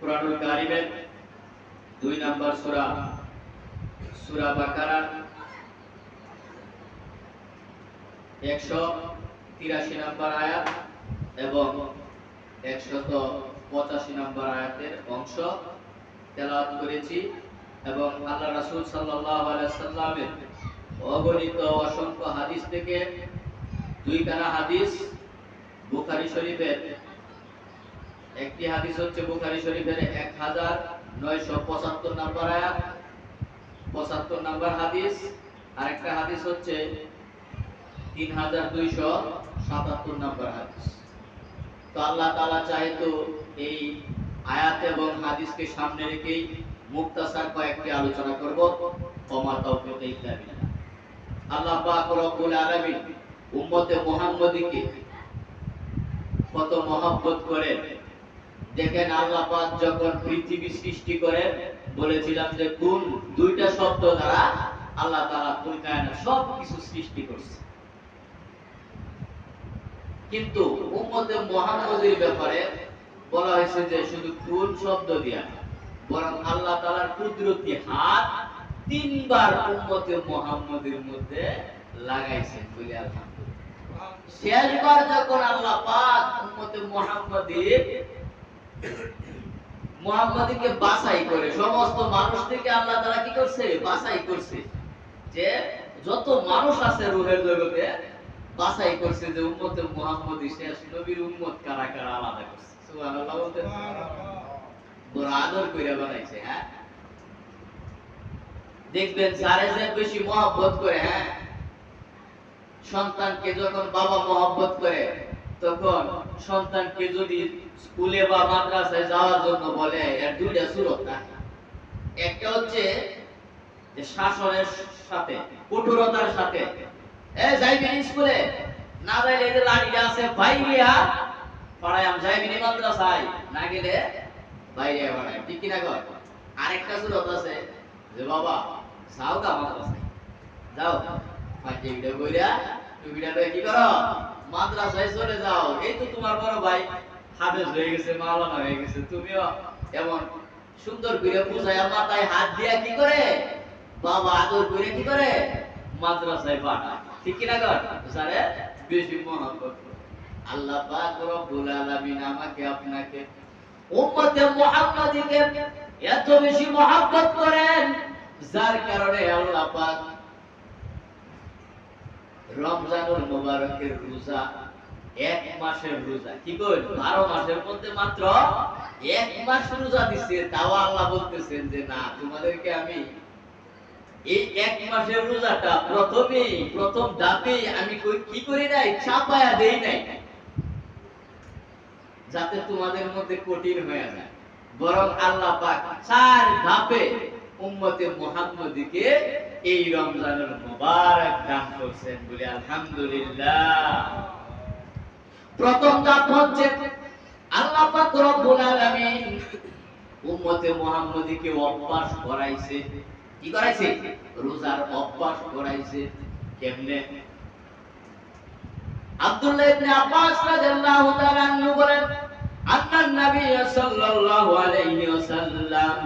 কুরআনুল কারীমের 2 নম্বর সূরা সূরা বাকারা 183 নম্বর আয়াত এবং 185 নম্বর আয়াতের অংশ তেলাওয়াত করেছি এবং আল্লাহ রাসূল সাল্লাল্লাহু আলাইহি সাল্লামের অগণিত অসংখ্য হাদিস থেকে দুইখানা হাদিস বুখারী শরীফের একটি হাদিস হচ্ছে বুখারী শরীফের 1975 নম্বর আয়াত 75 নম্বর হাদিস, আরেকটা হাদিস হচ্ছে 3277 নম্বর হাদিস। তো আল্লাহ তাআলা চাইতো এই আয়াত এবং হাদিসকে সামনে রেখেই মুক্তাসার কয়েকটি আলোচনা করব। ওমা তাওফীক ইল্লা বিল্লাহ। আল্লাহ পাক রব্বুল আলামিন উম্মতে মুহাম্মদীকে কত মহব্বত করেন দেখেন। আল্লাহ পাক যখন পৃথিবী সৃষ্টি করেন বলেছিলাম যে কোন দুইটা শব্দ দ্বারা আল্লাহ তাআলা কুল কায়নাত সব কিছু সৃষ্টি করছে, কিন্তু উম্মতে মুহাম্মদীর ব্যাপারে বলা হয়েছে যে শুধু কোন শব্দ দিয়া, বরং আল্লাহ তাআলার কুদরতি হাত তিনবার উম্মতে মুহাম্মদীর মধ্যে লাগাইছেন বলে আলহামদুলিল্লাহ। শেষবার যখন আল্লাহ পাক উম্মতে মুহাম্মদীকে বাছাই করে সমস্ত মানুষ থেকে আল্লাহ তাআলা কি করছে? বাছাই করছে, যে যত মানুষ আছে রূহের জগতে বাছাই করছে যে উম্মতে মুহাম্মদী শেষ নবীর উম্মত কারা কারা আলাদা করছে। সুবহানাল্লাহ বলতে বড় আদর কইরা বানাইছে। হ্যাঁ, দেখবেন যারে যে বেশি মহব্বত করে, হ্যাঁ, সন্তানকে যখন বাবা মহব্বত করে তখন সন্তানকে যদি স্কুলে বা মাদ্রাসায় যাওয়ার জন্য বলে, এর দুইটা সুরত থাকে। একটা হচ্ছে যে শাসনের সাথে, কঠোরতার সাথে, যাইবেন স্কুলে, না যাইলে এই যে লাঠিটা আছে বাইরিয়া পড়ায়াম, যাইবেন মাদ্রাসায়, না গেলে বাইরিয়া পড়ায়াম, ঠিক কিনা কর। আরেকটা সুরত আছে যে বাবা যাও গা মাদ্রাসায়, যাও ফাঁকিটা বইরা টুপিটা লয়ে কি করো, মাদ্রাসায় চলে যাও। এই তো তোমার বড় ভাই হাফেজ হয়ে গেছে, মাওলানা হয়ে গেছে, তুমিও এমন সুন্দর করে বুঝায় মাথায় হাত দিয়া কি করে বাবা আদর করে কি করে মাদ্রাসায় পাঠায়, ঠিক কিনা কর। স্যারে বেশি মহব্বত করে আল্লাহ পাক রব্বুল আলামিন আমাকে আপনাকে উম্মতে মুহাম্মাদীকে এত বেশি মহব্বত করেন, যার কারণে আল্লাহ পাক রমজানুল মুবারকের রোজা, এক মাসের রোজা, কি কই 12 মাসের মধ্যে মাত্র এক মাস রোজা দিছে। তাও আল্লাহ বলতেছেন যে না, তোমাদেরকে আমি এই এক মাসের রোজাটা প্রথম ধাপে আমি কি করি নাই, চাপায়া দেই নাই যাতে তোমাদের মধ্যে কঠিন হয়ে যায়, বরং আল্লাহ পাক 4 ধাপে উম্মতে মুহাম্মদীকে এই রমজানুল মুবারক দান করেছেন বলে আলহামদুলিল্লাহ। প্রথম ধাপ হচ্ছে আল্লাহ পাক রব্বুল আলামিন উম্মতে মুহাম্মদীকে অভ্যাস করাইছে। কি করাইছে? রোজার অভ্যাস করাইছে। কেমনে? আব্দুল্লাহ ইবনে আব্বাস রাদিয়াল্লাহু তাআলা আনহু বলেন, আন্নান নবী সাল্লাল্লাহু আলাইহি ওয়াসাল্লাম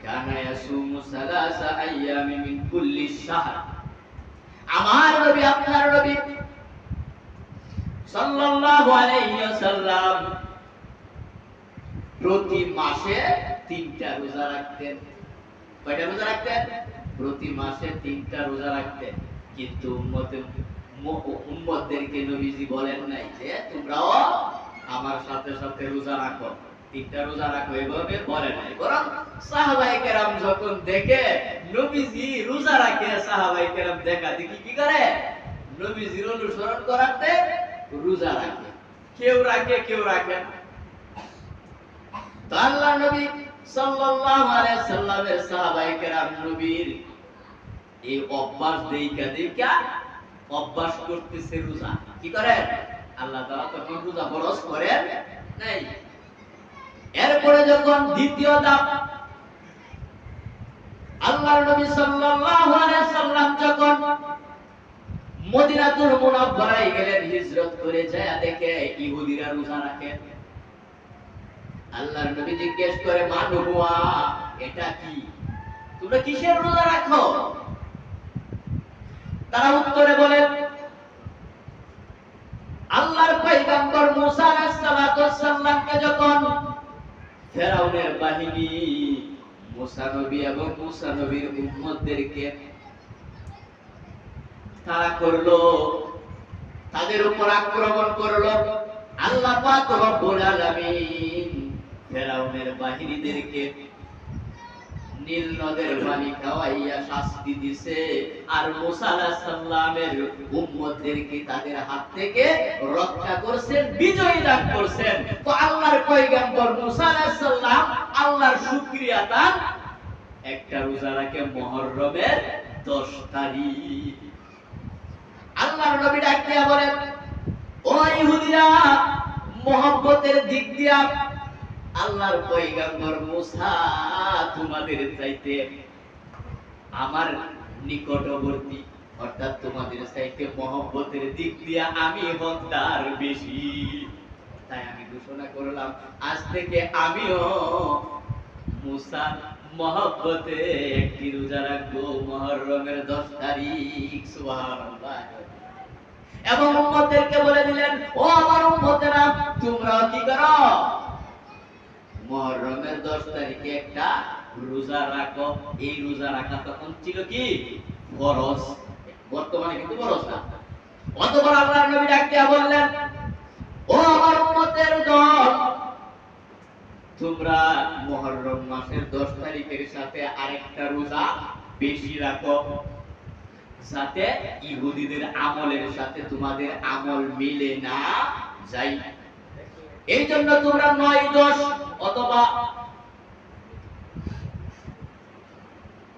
কানা ইয়াসুমু সালাসা আইয়ামি মিন কুল্লি শাহর। আমার নবী, আপনার নবী সাল্লাল্লাহু আলাইহি ওয়াসাল্লাম প্রতি মাসে 3টা রোজা রাখতেন। কয়টা রোজা রাখতেন? প্রতি মাসে 3টা রোজা রাখতেন। কিন্তু উম্মতদেরকে নবীজি বলেন নাই যে তোমরাও আমার সাথে সাথে রোজা রাখো, 3টা রোজা রাখো, এভাবে বলে নাই। বরং সাহাবায়ে কেরাম যখন দেখে নবীজি রোজা রাখে, সাহাবায়ে কেরাম দেখা দেখি কি করে, নবীজির অনুসরণ করাতে রোজা রাখে। কেউ রাখে, কেউ রাখে না। তো আল্লাহ নবী সাল্লাল্লাহু আলাইহি সাল্লামের সাহাবায়ে কেরাম নবীর এই অভ্যাস দেখা অভ্যাস করতেছে রোজা। কি করে? আল্লাহ তাআলা তখন রোজা ফরজ করেন নাই। এরপরে যখন দ্বিতীয় ধাপ, আল্লাহর নবী সাল্লাল্লাহু আলাইহি সাল্লাম যখন মদিনাতুল মুনাওয়ারায় গেলেন, হিজরত করে যায় দেখে ইহুদিরা রোজা রাখে। আল্লাহর নবী জিজ্ঞেস করে, মান হুয়া, এটা কি, তোমরা কিসের রোজা রাখো? তারা উত্তরে বলে, আল্লাহর পয়গম্বর মুসা আলাইহিস সালাতু ওয়াস সালামকে যখন ফেরাউনের বাহিনী মুসা নবী এবং মুসা নবীর উম্মতদেরকে তাড়া করলো, তাদের উপর আক্রমণ করলো, আল্লাহ পাক রব্বুল আলামিন ফেরাউনের বাহিনীদেরকে নীল নদের পানি খাওয়াইয়া শাস্তি দিছে, আর মুসা আলাইহিস সালামের উম্মতদেরকে তাদের হাত থেকে রক্ষা করছেন, বিজয় দান করছেন। তো আল্লাহর পয়গম্বর মুসা আলাইহিস সালাম আল্লাহর শুকরিয়া দান একটা রোজা রাখে মুহররমের 10 তারিখ। আল্লাহর নবী ডাক দিয়া বলেন, ও ইহুদিরা, মহব্বতের দিক দিয়া আল্লাহর পয়গম্বর মুসা তোমাদের চাইতে আমার নিকটবর্তী, অর্থাৎ তোমাদের চাইতে মহব্বতের দিক দিয়া আমি হকদার বেশি। তাই আমি ঘোষণা করলাম, আজ থেকে আমিও মুসা মহব্বতে একটি রোজা রাখবো মুহররমের 10 তারিখ। সুবহানাল্লাহ। এবং উম্মতদেরকে বলে দিলেন, ও আমার উম্মতেরা, তোমরা কি করো, মুহররমের 10 তারিখে একটা রোজা রাখো। এই রোজা রাখা তখন ছিল কি ফরজ, বর্তমানে কিন্তু ফরজ না। অতঃপর আল্লাহর নবী ডাক দিয়া বললেন, ও আমার উম্মতের দল, তোমরা মুহররম মাসের 10 তারিখের সাথে আরেকটা রোজা বেশি রাখো, যাতে ইহুদিদের আমলের সাথে তোমাদের আমল মিলে না যায়। এই জন্য তোমরা 9, 10 অথবা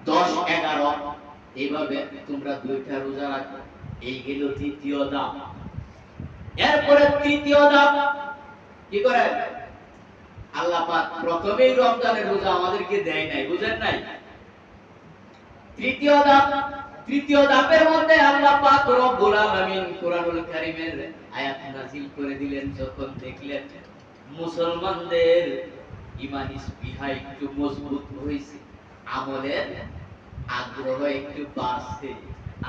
10, 11 এইভাবে তোমরা দুইটা রোজা রাখো। এই গেল তৃতীয় ধাপ। এরপরে তৃতীয় ধাপ কি করে? আল্লাহ পাক প্রথমেই রমজানের রোজা আমাদেরকে দেয় নাই, বুঝেন নাই? তৃতীয় ধাপের মধ্যে আল্লাহ পাক রব্বুল আলামিন কোরআনুল কারীমের আয়াত নাযিল করে দিলেন। যখন দেখলেন মুসলমানদের ঈমানি স্পৃহা একটু মজবুত হয়েছে, আমলের আগ্রহ একটু বাড়ছে,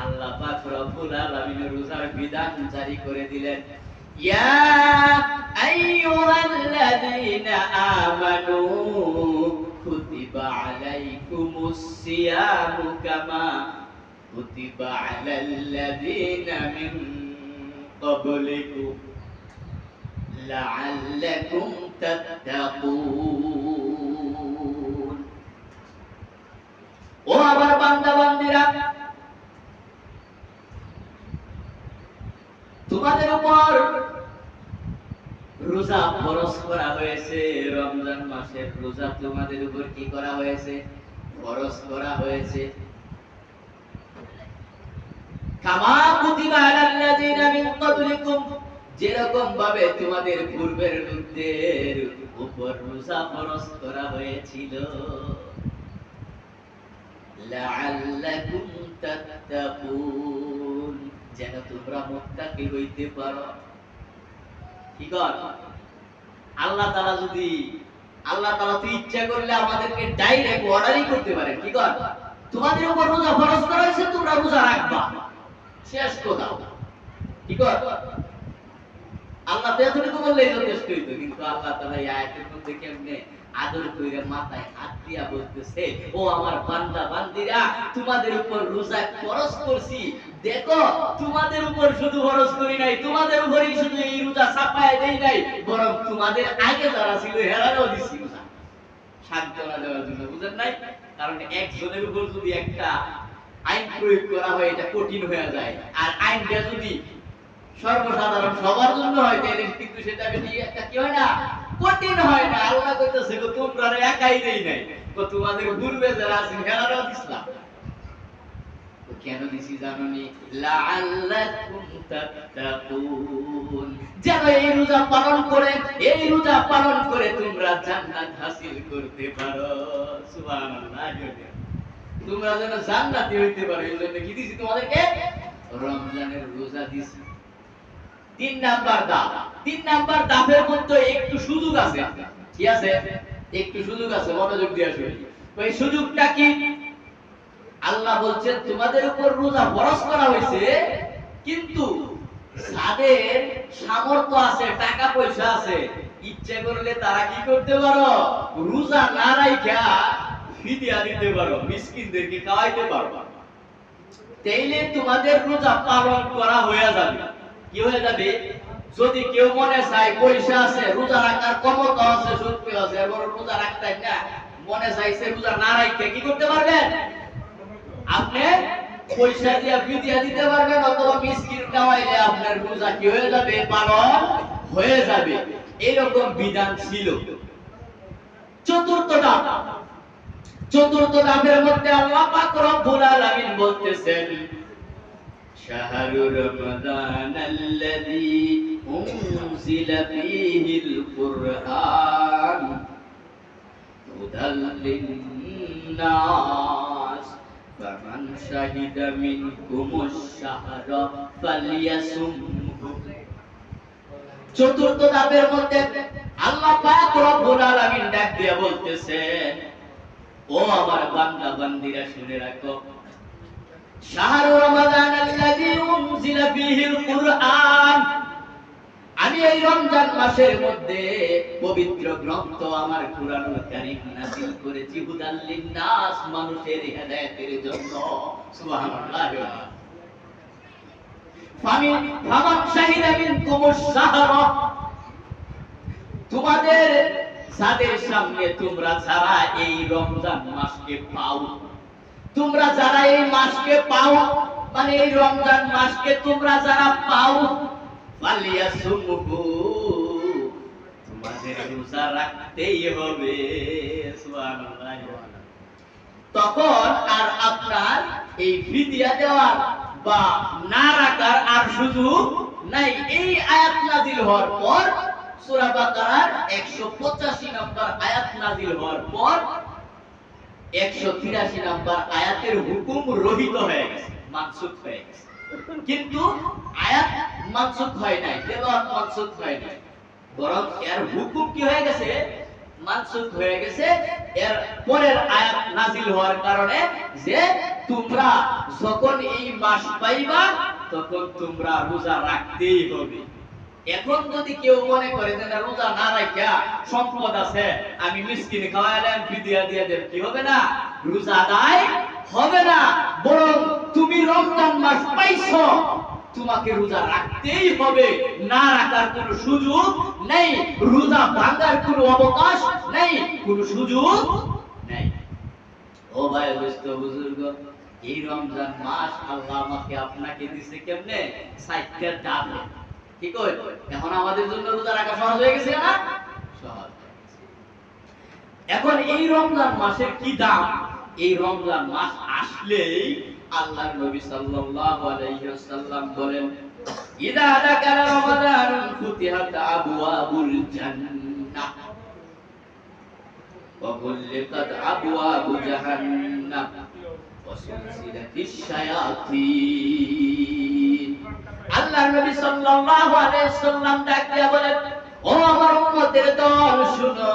আল্লাহ পাক রব্বুল আলামিন রোজার বিধান জারি করে দিলেন। ইয়া আইয়ুহাল্লাযীনা আমানু কুতিবা আলাইকুমুস সিয়ামু কামা কুতিবা আলাল্লাযীনা মিন ক্বাবলিকুম লাআল্লাকুম তাত্তাকুন। ও আমার বান্দা বান্দীরা, তোমাদের উপর রোজা ফরজ করা হয়েছে। রমজান মাসের রোজা তোমাদের উপর কি করা হয়েছে? ফরজ করা হয়েছে। কামা কুতিবা আলাল্লাযীনা মিন ক্বাবলিকুম, যেরকম ভাবে তোমাদের পূর্বের লোকদের উপর রোজা ফরজ করা হয়েছিল। লাআল্লাকুম তাত্তাকুন, যেন তোমরা মুত্তাকি হইতে পারো। কি কর? আল্লাহ তাআলা তো ইচ্ছা করলে আমাদেরকে ডাইরেক্ট অর্ডারই করতে পারেন। কি কর? তোমাদের উপর রোজা ফরজ করা হয়েছে, তোমরা রোজা রাখবা, শেষ কথা। কি কর? আল্লাহ তো এতটুকু বললেই যথেষ্ট হইতো, কিন্তু আল্লাহ তাআলা এই আয়াতের মধ্যে কেমনে আদর কইরা মাথায় হাত দিয়া বলতেছে, ও আমার বান্দা বান্দীরা, তোমাদের উপর রোজা ফরজ করছি। দেখো, তোমাদের উপর শুধু ফরজ করি নাই, তোমাদের উপরই শুধু এই রোজা চাপায় দেই নাই, বরং তোমাদের আগে যারা ছিল হেরারও দিছি রোজা, সান্ত্বনা দেওয়ার জন্য। বুঝেন নাই? কারণ একজনের উপর যদি একটা আইন প্রয়োগ করা হয়, এটা কঠিন হয়ে যায়। আর আইনটা যদি সর্বসাধারণ সবার জন্য হয়, তাহলে কিন্তু সেটা বেশি একটা কি হয় না, কঠিন হয় না। আল্লাহ কইতেছে, তোমরা একাই দেই নাই, তোমাদের পূর্বে যারা আছেন হেরারও দিছিলাম। কেন দিছি জানোনি? লাআল্লাকুম তাত্তাকুন, যেন এই রোজা পালন করে তোমরা জান্নাত হাসিল করতে পারো। সুবহানাল্লাহ। তোমরা যেন জান্নাতি হইতে পারো, এই জন্য কি দিছি তোমাদেরকে? রমজানের রোজা দিছি। 3 নাম্বার ধাপের মধ্যে একটু সুযোগ আছে। কি আছে? একটু সুযোগ আছে, মনোযোগ দিয়ে শুনি। ওই সুযোগটা কি? আল্লাহ বলছেন তোমাদের উপর রোজা ফরজ করা হয়েছে, কিন্তু যাদের সামর্থ্য আছে, টাকা পয়সা আছে, ইচ্ছে করলে তারা কি করতে পারো? রোজা না রাখা ফিদিয়া দিতে পারো, মিসকিনদেরকে খাওয়াইতে পারো। তাইলে তোমাদের রোজা পালন করা হয়ে যাবে। কি হয়ে যাবে? যদি কেউ মনে চায়, পয়সা আছে, রোজা রাখার ক্ষমতা আছে, শক্তি আছে, এবার রোজা রাখতে না, মনে চাইছে রোজা না রাখতে কি করতে পারবেন? আপনি পয়সা দিয়া ফিদিয়া দিতে পারবেন, অথবা মিসকিন খাওয়াইলে আপনার রোজা কি হয়ে যাবে? পালন হয়ে যাবে। এরকম বিধান ছিল। চতুর্থ ধাপের মধ্যে আল্লাহ পাক রব্বুল আলামিন বলতেছেন, শাহরু রমাদানাল্লাযী উনজিলা ফীহিল কুরআন হুদাল লিন-নাস ফামান শাহিদা মিনকুমুশ শাহরা ফালইয়াসুমহু। চতুর্থ ধাপের মধ্যে আল্লাহ পাক রব্বুল আলামিন ডাক দিয়ে বলতেছেন, ও আমার বান্দা বান্দীরা শুনে রাখো, শাহরু রমাদানাল্লাযী উনজিলা ফীহিল কুরআন, আমি এই রমজান মাসের মধ্যে পবিত্র গ্রন্থ আমার কুরআনুল কারীম নাযিল করেছি হুদাল লিন-নাস, মানুষের হেদায়েতের জন্য। সুবহানাল্লাহ। ফামান শাহিদা মিনকুমুশ শাহরা, তোমাদের যাদের সামনে তোমরা যারা এই রমজান মাসকে পাও, তোমরা যারা এই মাসকে পাও, মানে এই রমজান মাসকে তোমরা যারা পাও, ফালিয়াসুমহু, তোমাদের রোজা রাখতেই হবে। সুবহানাল্লাহ। তখন আর আপনার এই ফিদিয়া দেওয়ার বা না রাখার আর সুযোগ নাই। এই আয়াত নাযিল হওয়ার পর, সূরা বাকারার 185 নম্বর আয়াত নাযিল হওয়ার পর 183 নম্বর আয়াতের হুকুম রহিত হয়ে গেছে, মানসুখ হয়ে গেছে। কিন্তু আয়াত মানসুখ হয় নাই, তেলাওয়াত মানসুখ হয় নাই, বরং এর হুকুম কি হয়ে গেছে? মানসুখ হয়ে গেছে। এর পরের আয়াত নাযিল হওয়ার কারণে যে তোমরা যখন এই মাস পাইবা তখন তোমরা রোজা রাখতেই হবে। এখন যদি কেউ মনে করে যে না, রোজা না রাখা সম্পদ আছে, আমি মিসকিন খাওয়াইলাম, ফিদিয়া দিয়ে দেব, কি হবে না? রোজা আদায় হবে না। বরং তুমি রমজান মাস পাইছো, তোমাকে রোজা রাখতেই হবে, না রাখার কোনো সুযোগ নেই, রোজা ভাঙার কোনো অবকাশ নেই, কোনো সুযোগ নেই। ও ভাই দোস্ত বুজুর্গ, এই রমজান মাস আল্লাহ আমাকে আপনাকে দিছে কেমনে? 60টা ধাপে। ঠিক কই? এখন আমাদের জন্য রোজা রাখা সহজ হয়ে গেছে না? সহজ। এখন এই রমজান মাসের কি দাম? এই রমজান মাস আসলেই আল্লাহর নবী সাল্লাল্লাহু আলাইহি ওয়াসাল্লাম বলেন, ইদা দাকালা রমাদান ফুতিহাত আবওয়াবুল জান্নাহ ওয়া গুল্লিকাত আবওয়াবু জাহান্নাম ওয়া সুলসিলাতিশ শায়াতিন। আল্লাহর নবী সাল্লাল্লাহু আলাইহি ওয়াসাল্লাম ডাক দিয়া বলেন, ও আমার উম্মতের দল শুনো,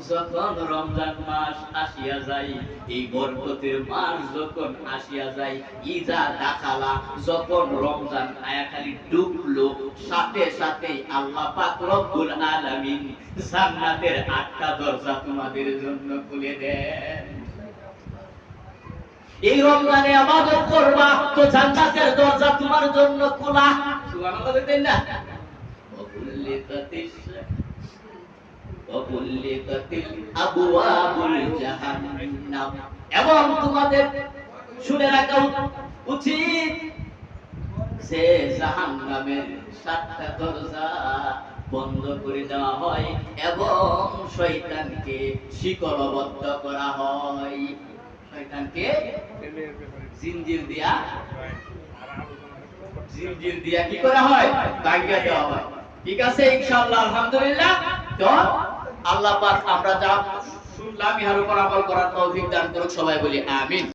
যখন রমজান মাস আসিয়া যায়, এই বরকতের মাস যখন আসিয়া যায়, ইজা দাখালা, যখন রমজান আয়াখালি ঢুকলো, সাথে সাথে আল্লাহ পাক রব্বুল আলামিন জান্নাতের 8টা দরজা তোমাদের জন্য খুলে দেন। এই রমজানে ইবাদত করবা তো জান্নাতের দরজা তোমার জন্য খোলা। সুবহানাল্লাহ বলতেন না? এবং তোমাদের শুনে রাখা উচিত যে জাহান্নামের 7টা দরজা বন্ধ করে দেওয়া হয় এবং শয়তানকে শিকলবদ্ধ করা হয়। শয়তানকে জিনজির দিয়া কি করা হয়? ভাঙিয়ে দেওয়া হয়। ঠিক আছে, ইনশাআল্লাহ, আলহামদুলিল্লাহ। তো আল্লাহ পাক আমরা যা শুনলাম ইহার উপর আমল করার তৌফিক দান করুক, সবাই বলি আমিন।